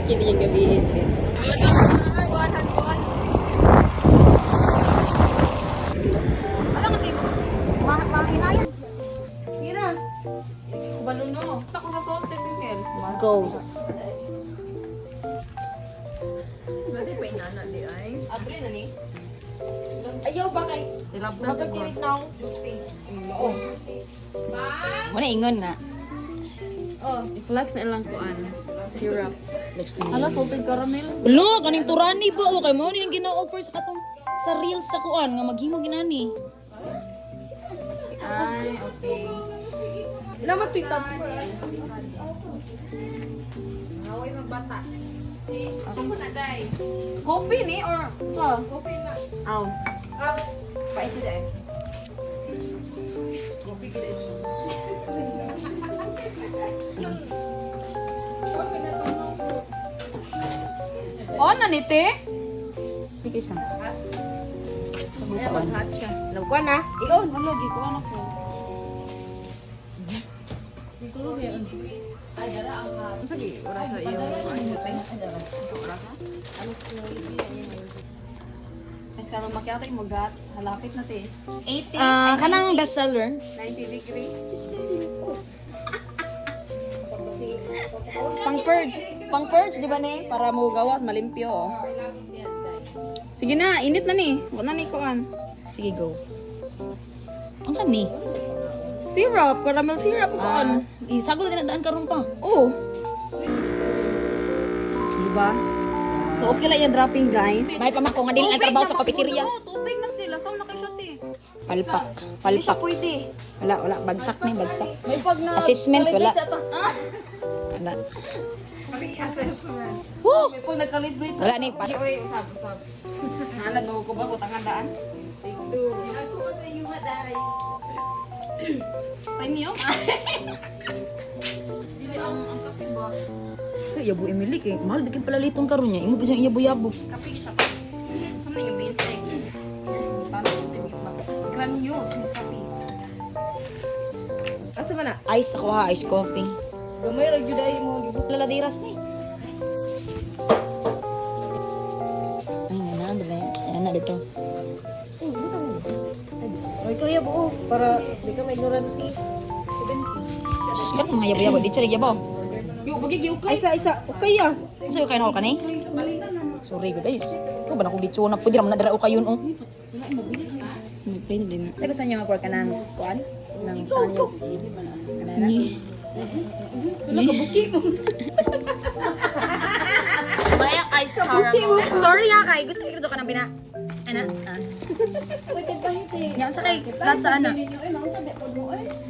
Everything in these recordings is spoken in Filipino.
Kini yung gabihin. Alam mo, mahinayan. Mira. Baluno. Ako sa sauce tingkel. Ghost. Pwede pa inana di ay. Abre na ni. Ayaw ba kay? Magkakinig na ako. Oh. Muna ingon na. Oh. I-flex na lang ko syrup. Ala, salted caramel. Lo, kaning turani ba o kay mo ni ang gina-offer sa katong sa reels sa kuan nga maghimo ginani. Ay, okay. Ilamat tweet up. Away magbata. Ako mo na, day. Coffee ni or sa? Coffee na. Aw. Pait na, day. Coffee ka, day. Oh, nanite? Sige sa. Sa hot siya. Lagwan na. Iyon, ano giko ano ko. Sige, ora sa iyo. Ano tayo? Ora ka? Mas kamo makiato yung magat. Halapit na te. 80. Kanang bestseller. 90 degree. Pang purge di ba ni para mo gawas malimpyo. Oh. Sige na, init na ni. Wala na ni kuan. Sige go. Ang saan ni? Syrup, caramel syrup kuan. Isagol din daan karon pa. Oh. Diba? So okay lang yung dropping guys. May pamako nga dili ang trabaho sa cafeteria. Tubig nang sila. Saan na kayo shot eh? Palpak. Hindi siya Palpak. pwede. Wala bagsak ni bagsak. May pag na Assessment, wala. calibrate sa ta- Ah! Wala. Assessment. Woo! May pag nag-calibrate sa Wala ni pa. Uy, usap. Nalan mo ko ba kung daan? Take two. Ako ba tayo maday? Premium? Dili ang kape ba? Kay yabo Emily kay mahal bikin pala litong karon niya. Imo pa siyang yabo-yabo. Kape siya. Saan na yung beans egg? Tanong ko sa beef ba? Granules, Miss Kape. Asa ba na? Ice ako ha, ice coffee. Gamay ra gyud ay mo gibut. Laladiras ni. Ay, na dito. Ay kaya buo para di ka ignorante. Sus ka mga yabo-yabo di siya yabo. Yo bagi gyud kay. Isa okay ah. Sa'yo kayo na ako kani? Sorry good guys. Ito ba na kung dito na pwede naman nadara o kayo oh. May friend din. Sa gusto niyo ma-pork ka ng kuan? Ng Ikaw. Ni. Nakabuki ko. Maya ice caramel. Sorry ha kay. Gusto ko ka ng pina... Ana? Yan sa kay lasa ana.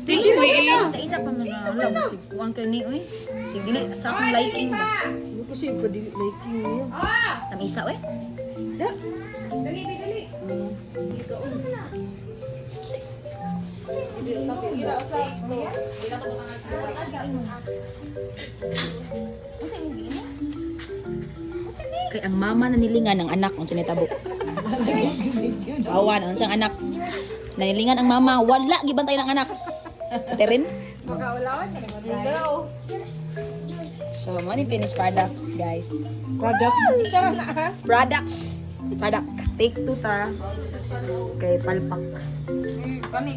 Dili mo Sa isa pa man alam sig kuan kay ni oy. Sig dili sa akong liking ba. Ano ko siya kadili liking niya. Tam isa oy. Da. Kay ang mama nanilingan ng anak kung sinitabo. Awan ang siyang anak. Nanilingan ang mama, wala gibantay ng anak. Terin. Makaulawan ka naman. So, money finish products, guys. Products. Isa na ha. Products. Product. Take two ta. Kay palpak. Kani.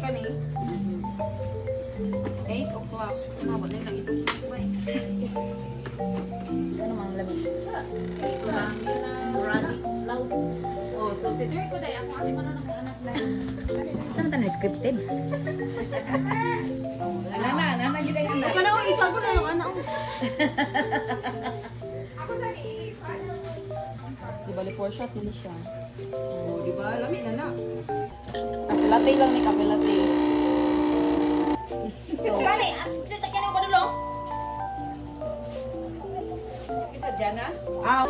8 o'clock. Ano na lang ito? Ano mang labi? Oh, salted. Ko dai ako ati man ng anak na. Saan ta na-scripted? Nana gyud ay anak. Kana ko isa ko na yung anak. Di bali 4 shot din siya. Oh, di ba? Lami na. Kape latte lang ni kape latte. So, bali, sa kanya mo padulong. Kita Jana? Ah.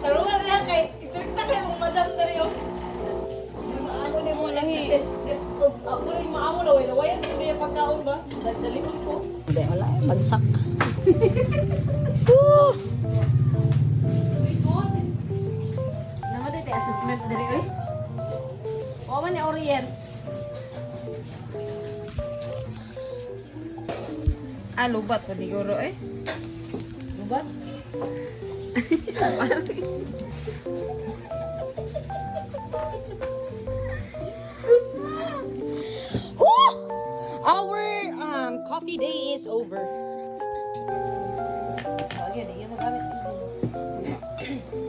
Taruhan lang kay isipta kay mo madam dali yo. Maamo ni mo lahi. Ako rin maamo na way. Wayan ko niya pagkaon ba? Dalikod ko. Hindi, wala. Bagsak. Woo! Likod. Naman dito assessment dali oy. O man ni Orient. Lubat pa siguro eh. Lubat? Our coffee day is over.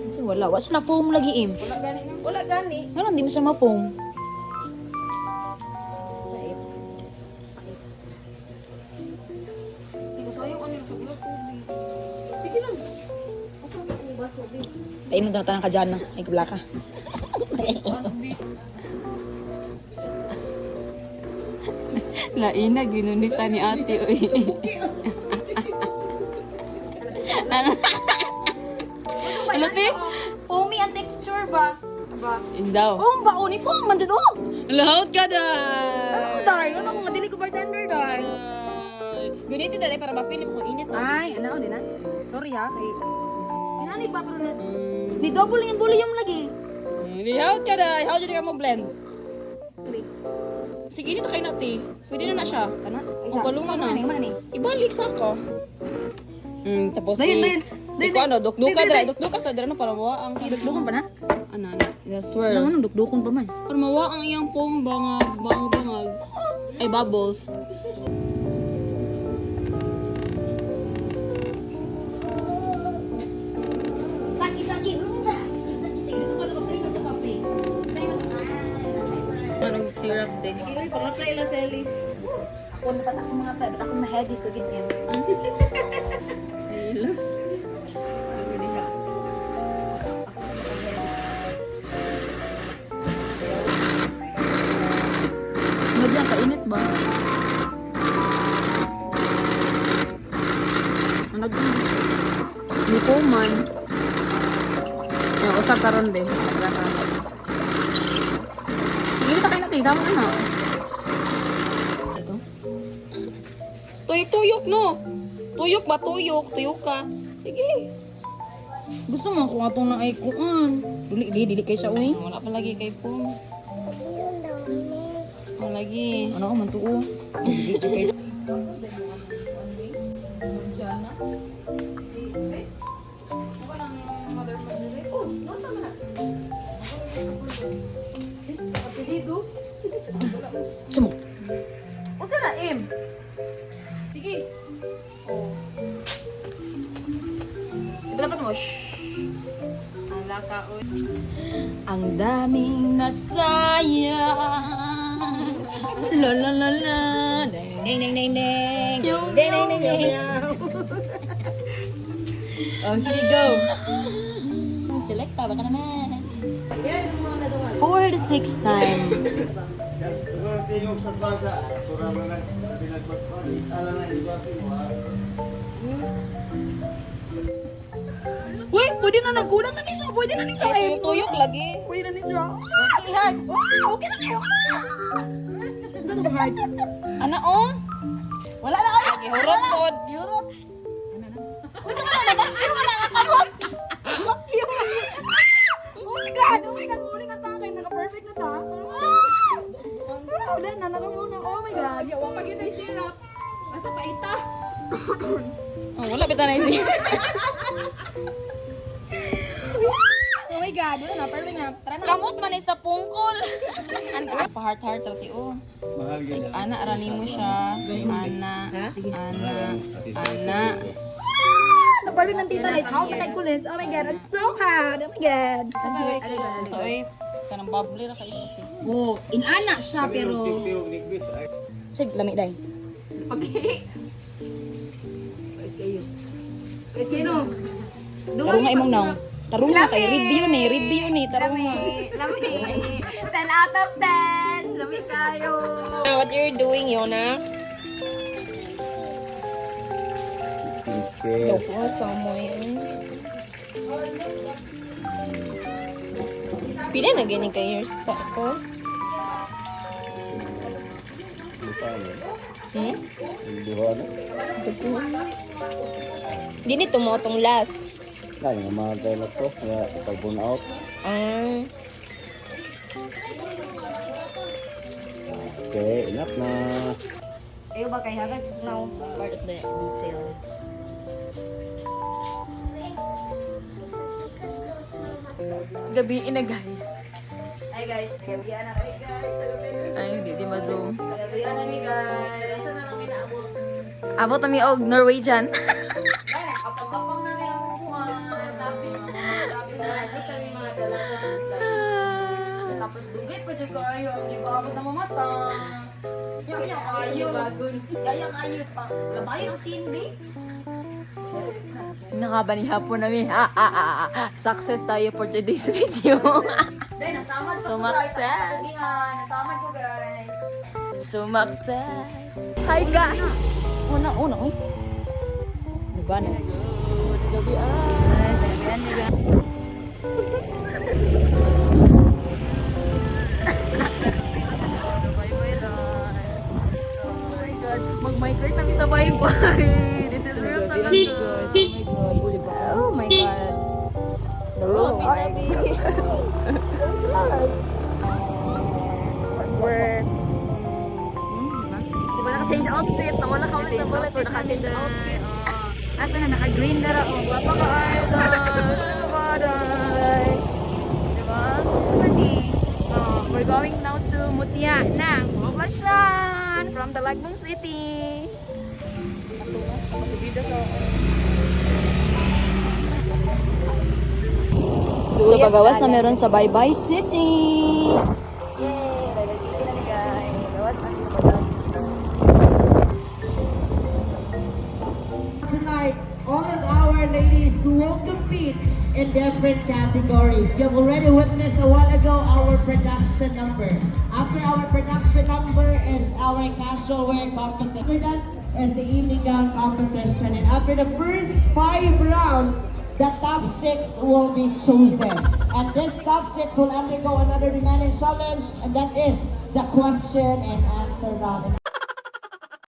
Kasi wala. Wala na foam lagi im. Wala gani na. Wala gani. Nga lang, di mo siya ma-foam. Hindi ko sayo ko nila sa bulat tubig. Sige lang. Ako sa ubas tubig. Painom ka na ka dyan na. Ay, kabla ka. Laina, ginunita ni ate, uy. Ano, te? Foamy ang texture ba? Ba? Indaw. Foam ba? O, ni foam man dyan, oh! Lahat ka na! Ano, Dar? Ano ako madili ko bartender, Dar? Guniti na para ma-feel mo kung init. Ay, ano, di na? Sorry ha, kay... Inanay ba, pero na... Ni double yung volume lagi. Lahat ka na! How did ka mo blend? Sabi, Sige, init na kayo na, te. Pwede na na siya. kana? Ay, Ang balungan na. Mana ni? Ibalik sa ako. Tapos Dayon, dayon. Di ko ano, dukduka dra. Dukduka sa dra na para mawaang. Dukdukon pa na? Ano, I swear. Ano, dukdukon pa man. Para mawaang iyang pong bangag. Ay, bubbles. Laki-laki, muna! Dito ko lang sa kape. Anong syrup din? Sige, pang-apply lang sa Elise. Ako dapat ako mga pa, dapat ako ma-heady to ganyan. Ayos. Madyan, kainit ba? Ano ba? Hindi ko man. Yung usap karon din. Sige, kita kayo natin. Tama na. Tuyok no. Tuyok ba? Tuyok ka. Sige. Gusto mo kung atong na ay kuan. Dili kay sa uy. Wala pa lagi kay Pum. Wala lagi. Ano ko man tuo. Dili kay Sumo. O sira, Im. Sige. Dapat mo. Ala ka oy. Ang daming nasayang. La la la la. Ding ding ding ding ding. Ding ding ding ding. Sige, go. Selecta baka naman. For the 6th time. Uy, pwede na nagkulang na ni siya. Pwede na ni siya. Im. Tuyok lagi. Pwede na ni siya. Okay, hard. Wow, okay na kayo. Saan ito hard? Ana oh. Wala na kayo. Ihurot pod. Ihurot. Gusto mo na naman. Sino ka nakakamot? Bakyo. Oh my God. Oh my God. Muli na tayo. Naka-perfect na ta. Wala na. Nakamuna. Oh my God. Huwag pag yun ay syrup. Asa pa ita? Oh, wala pita na isi. Oh my God. Wala na. Perfect na. Tara na. Kamot man sa pungkol. Ano pa heart rati oh. Ana arani mo siya. Ana. Ana. Na-perfect ng tita Liz. How can I cool this? Oh my God. I'm so hot. Oh my God. So eh kanang bubbly ra kayo. Oh, inana siya pero Sig lami dai. Okay. Kino? tarong nga imong naong. Tarong nga kay review ni, tarong nga. Lami. 10 out of 10. Lami kayo. What you're doing, Yona? Okay. Opo, samoy. Pila na ganyan kay hairstyle ko? Di ni tumotong last. Nah, yung mga dialog ko, kaya pag-burn out. Okay, enough na. Ayaw ba kay Hagad? No. Part of the detail. Gabi na guys. Hi guys, gabihan na kami guys. Ay, hindi di ma-zoom. Gabihan na kami guys. Abot kami og Norwegian. Ay, nakapang-kapang na may ang buwan. Tapi na, hindi kami mga dalaga. Tapos dugay pa siya kayo. Ang di ba abot na mamata. Yaya kayo. Yaya kayo pa. Labayo ang Cindy. Nakabani hapon namin. Success tayo for today's video. Dahil nasamad pa ko Sumakses. guys. Sa katugihan. Nasamad ko guys. Sumakses. Hi guys. Una, uy. Diba na? Mag-migrate kami sa bye-bye. This is real talaga. Oh my god. The rules are We're... Diba naka-change outfit? Nawala ka ulit sa bullet. Naka-change outfit. Asa na naka-green na ra. Wapa ka idols. Sinabaday. Diba? We're going now to Mutia na Poblacion from the Lagmong City. So pagawas na meron sa Bye Bye City. Yay! Bye Bye City na guys. Pagawas na sa Bye Tonight, all of our ladies will compete in different categories. You've already witnessed a while ago our production number. After our production number is our casual wear competition. After that is the evening gown competition. And after the first 5 rounds, the top 6 will be chosen. And this top 6 will undergo another remaining challenge, and that is the question and answer round.